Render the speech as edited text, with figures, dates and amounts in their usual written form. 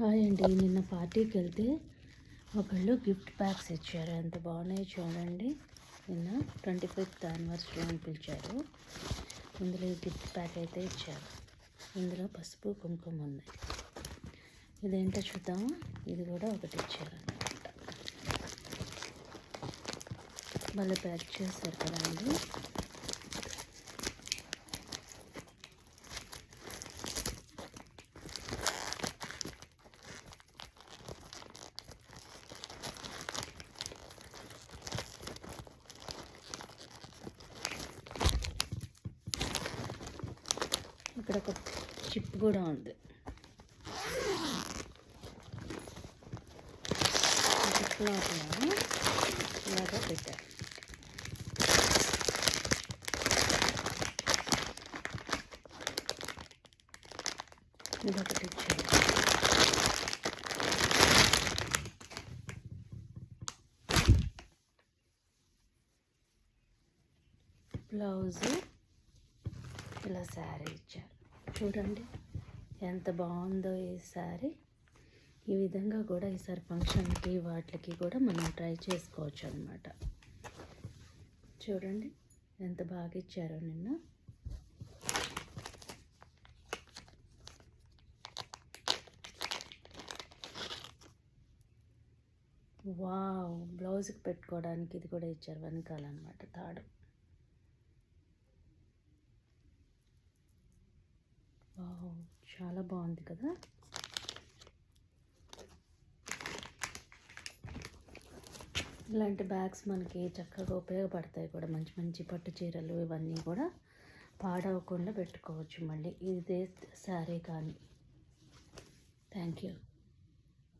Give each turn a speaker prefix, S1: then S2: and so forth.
S1: Hi అండి. నిన్న పార్టీకి వెళ్తే ఒకళ్ళు గిఫ్ట్ ప్యాక్స్ ఇచ్చారు. ఎంత బాగున్నాయో చూడండి. నిన్న 25th యానివర్సరీ అని పిలిచారు. ఇందులో గిఫ్ట్ ప్యాక్ అయితే ఇచ్చారు. ఇందులో పసుపు కుంకుమ ఉన్నాయి. ఇదేంటో చూద్దామా. ఇది కూడా ఒకటి ఇచ్చారన్నమాట. వాళ్ళు ప్యాక్ చేశారు కదండి. ఇక్కడ ఒక చిప్ కూడా ఉంది. ఇలాగా పెట్టారు. ఇదొకటి ఇచ్చారు. బ్లౌజు ఇలా శారీ ఇచ్చారు. చూడండి ఎంత బాగుందో ఈ శారీ. ఈ విధంగా కూడా ఈసారి ఫంక్షన్కి వాటికి కూడా మనం ట్రై చేసుకోవచ్చు అన్నమాట. చూడండి ఎంత బాగా ఇచ్చారో నిన్న. వావ్, బ్లౌజ్కి పెట్టుకోవడానికి ఇది కూడా ఇచ్చారు వెనకాలన్నమాట తాడు. వావ్, చాలా బాగుంది కదా. ఇలాంటి బ్యాగ్స్ మనకి చక్కగా ఉపయోగపడతాయి కూడా. మంచి మంచి పట్టు చీరలు ఇవన్నీ కూడా పాడవకుండా పెట్టుకోవచ్చు మళ్ళీ ఇదే శారీ కానీ. Thank you.